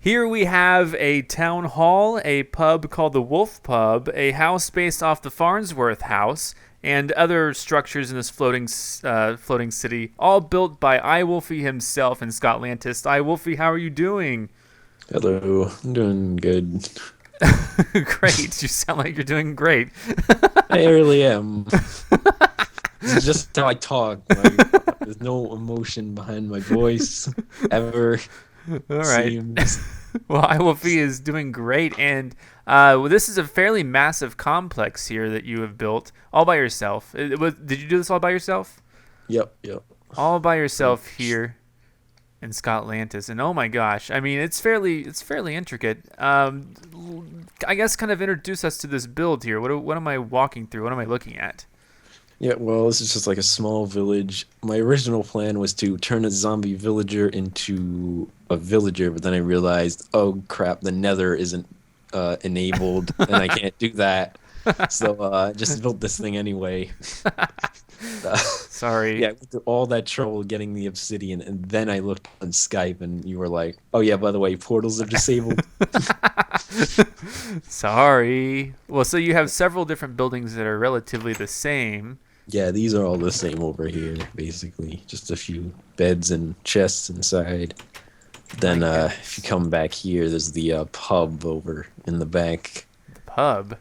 Here we have a town hall, a pub called the Wolf Pub, a house based off the Farnsworth House, and other structures in this floating city, all built by iWolfie himself in Scottlantis. iWolfie, how are you doing? Hello, I'm doing good. Great. You sound like you're doing great. I really am. This is just how I talk. Like, there's no emotion behind my voice ever. All right. Seems. Well, iWolfie is doing great, and this is a fairly massive complex here that you have built all by yourself. Did you do this all by yourself? Yep. All by yourself here in Scottlantis, and oh my gosh, I mean it's fairly intricate. I guess kind of introduce us to this build here. What am I walking through? What am I looking at? Yeah, well, this is just like a small village. My original plan was to turn a zombie villager into a villager, but then I realized, oh crap, the nether isn't enabled, and I can't do that. So I just built this thing anyway. Sorry. Yeah, I went through all that trouble getting the obsidian, and then I looked on Skype, and you were like, "Oh yeah, by the way, portals are disabled." Sorry. Well, so you have several different buildings that are relatively the same. Yeah, these are all the same over here, basically. Just a few beds and chests inside. Then, if you come back here, there's the pub over in the back. The pub.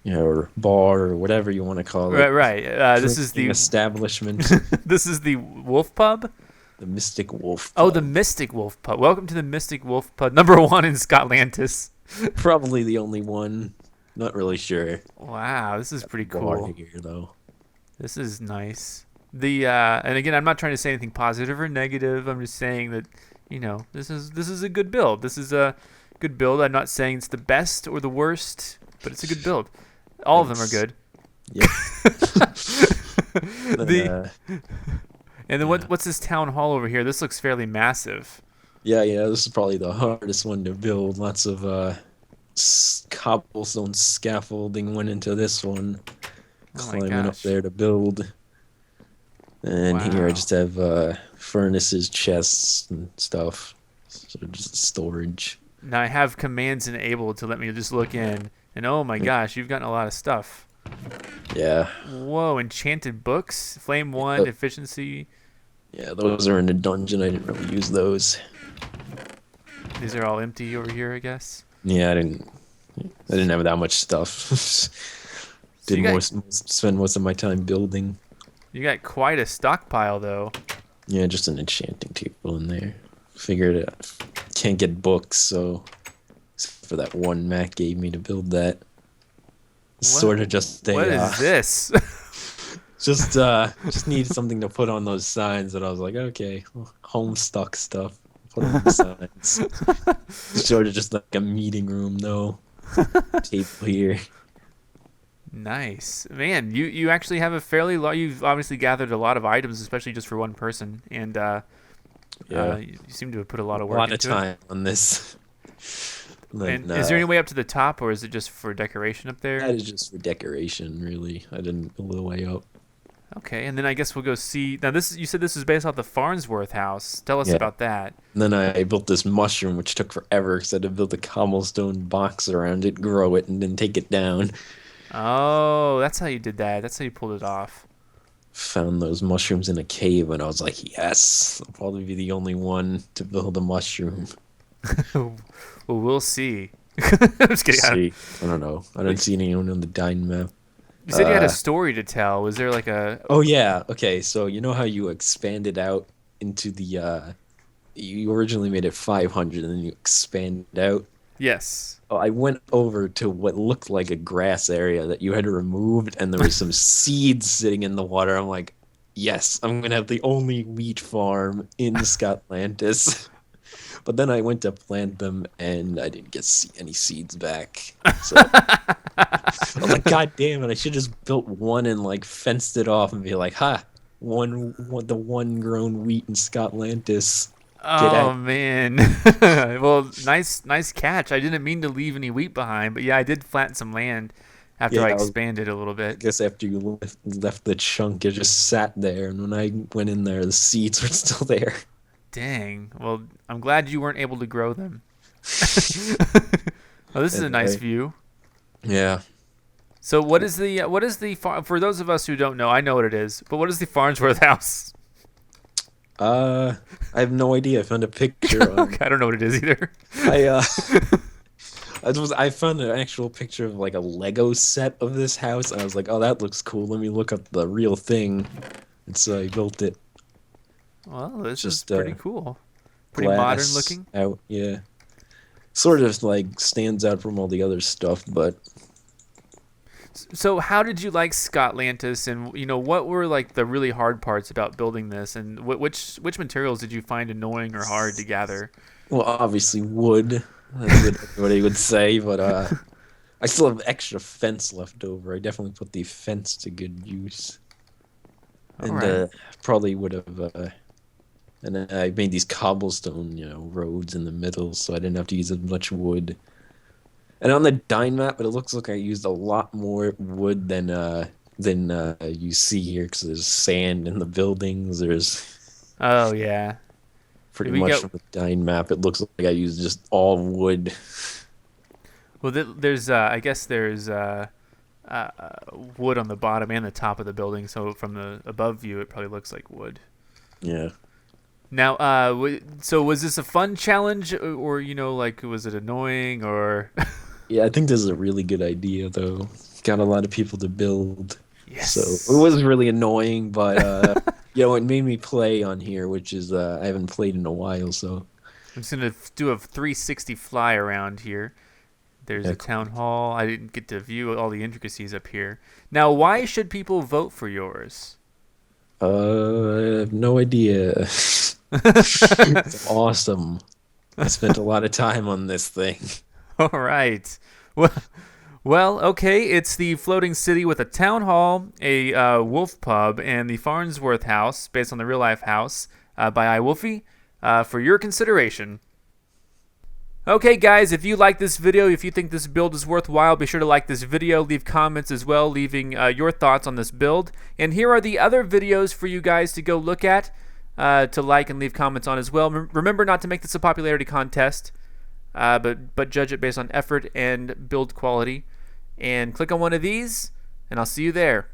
You know, or bar, or whatever you want to call it. Right. This is the establishment. This is the Wolf Pub. The Mystic Wolf Oh, Pub. the Mystic Wolf Pub. Welcome to the Mystic Wolf Pub, #1 in Scottlantis. Probably the only one. Not really sure. Wow, this is pretty Bar cool. here, though. This is nice. And again, I'm not trying to say anything positive or negative. I'm just saying that, this is a good build. This is a good build. I'm not saying it's the best or the worst, but it's a good build. All of them are good. Yep. And then what's this town hall over here? This looks fairly massive. Yeah, this is probably the hardest one to build. Lots of cobblestone scaffolding went into this one. Oh my Climbing up gosh. there to build. And here I Wow. just have furnaces, chests, and stuff. So just storage. Now I have commands enabled to let me just look in, and oh my gosh, you've gotten a lot of stuff. Yeah. Whoa, enchanted books, flame 1, efficiency. Yeah, those are in the dungeon. I didn't really use those. These are all empty over here, I guess. Yeah, I didn't have that much stuff. So Spend most of my time building. you got quite a stockpile, though. Yeah, just an enchanting table in there. Figured it can't get books, so except for that one Matt gave me to build that. Sort of just a What is this? just needed something to put on those signs, and I was like, okay, Homestuck stuff. Put on the signs. Sort of just like a meeting room, though. Table here. Nice, man. You actually have a fairly you've obviously gathered a lot of items, especially just for one person, and Yeah, you seem to have put a lot a of work lot of into time on this. And is there any way up to the top, or is it just for decoration up there? That is just for decoration, really. I didn't build the way up. Okay, and then I guess we'll go see. Now, you said this is based off the Farnsworth house. Tell us Yeah. about that. And then I built this mushroom, which took forever because I had to build a cobblestone box around it, grow it, and then take it down. Oh, that's how you did that. That's how you pulled it off. Found those mushrooms in a cave, and I was like, yes, I'll probably be the only one to build a mushroom. Well, we'll see. I'm just kidding. See, I don't know. I don't see anyone on the Dine map. You said you had a story to tell. Was there like a? Oh yeah, okay. So you know how you expanded out into the you originally made it 500 and then you expanded out. Yes. Oh, I went over to what looked like a grass area that you had removed, and there was some seeds sitting in the water. I'm like, yes, I'm gonna have the only wheat farm in Scottlantis. But then I went to plant them, and I didn't get any seeds back. So I was like, God damn it! I should just built one and like fenced it off and be like, ha, the one grown wheat in Scottlantis. Get Oh out. man. Well, nice catch. I didn't mean to leave any wheat behind, but yeah, I did plant some land after Yeah, I I was- expanded a little I bit. guess after you left the chunk, it just sat there, and when I went in there, the seeds were still there. Dang. Well, I'm glad you weren't able to grow them. Oh, this is a nice Anyway, view. yeah. So for those of us who don't know, I know what it is, but what is the Farnsworth house? I have no idea. I found a picture on. Okay, I don't know what it is either. I I found an actual picture of like a Lego set of this house, and I was like, oh, that looks cool. Let me look up the real thing. And so I built it. Well, this is Just pretty cool. Pretty modern glass looking. out, yeah. Sort of like stands out from all the other stuff, but So, how did you like Scottlantis, and what were like the really hard parts about building this, and which materials did you find annoying or hard to gather? well, obviously wood. That's what everybody would say, but I still have extra fence left over. I definitely put the fence to good use, All and right. probably would have. And then I made these cobblestone, roads in the middle, so I didn't have to use as much wood. And on the Dine map, it looks like I used a lot more wood than you see here, because there's sand in the buildings. There's Oh yeah. pretty Did we much get from the Dine map, it looks like I used just all wood. well? There's I guess there's uh, wood on the bottom and the top of the building, so from the above view, it probably looks like wood. Yeah. Now, so was this a fun challenge, or like was it annoying, or? Yeah, I think this is a really good idea, though. Got a lot of people to build. So it Yes. was really annoying, but it made me play on here, which is I haven't played in a while, so I'm just gonna do a 360 fly around here. There's yeah, a town hall. I didn't get to view all the intricacies up here. Now, why should people vote for yours? I have no idea. It's awesome. I spent a lot of time on this thing. All right. Well, okay. It's the floating city with a town hall, a wolf pub, and the Farnsworth house, based on the real life house by iWolfie, for your consideration. Okay, guys, if you like this video, if you think this build is worthwhile, be sure to like this video, leave comments as well, leaving your thoughts on this build. And here are the other videos for you guys to go look at, to like and leave comments on as well. Remember not to make this a popularity contest, but judge it based on effort and build quality. And click on one of these, and I'll see you there.